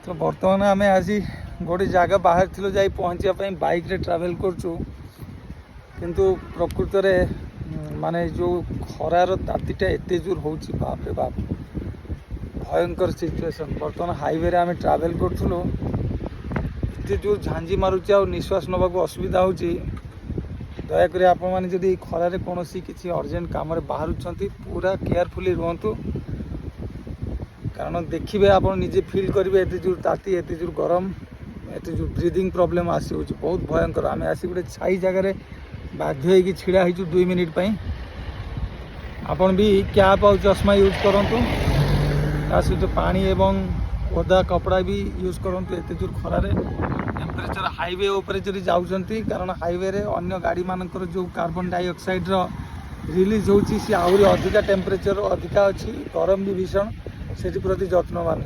तो बर्तमान आम आज गोटे जगह बाहर थी जा पहुँचापी बाइक रे ट्रावेल करचु किंतु प्रकृत में माने जो खरार तातीटा एत जोर हो बाप रे बाप भयंकर सिचुएशन। बर्तमान हाईवे रे आम ट्रावेल करूँ एत जोर झांझी मारुच आ निश्वास नवाक असुविधा हो। दयाक आपण मैंने जदि खरारे कौन किसी अर्जेंट कम बाहर पूरा केयरफुली रुहतु कारण देखिए आप निजे फील करेंगे एत जोर ताती एत जोर गरम एत जोर ब्रीदिंग प्रॉब्लम आसी बहुत भयंकर। आम आसी गोटे छाई जगार बाध्य हो छिड़ा हो 2 मिनिट आपन भी कैप और चश्मा यूज करूँ ता सहित पानी एवं ओदा कपड़ा भी यूज करूँ एत जोर खरारे टेम्परेचर हाईवे उपर जब जाऊँगी कारण हाईवे रे अन्य गाड़ी मानकर जो कार्बन डाइऑक्साइड रिलीज होची सी आहरी अधिका टेम्परेचर अधिका अच्छी गरम भी भीषण से प्रति जत्नवान।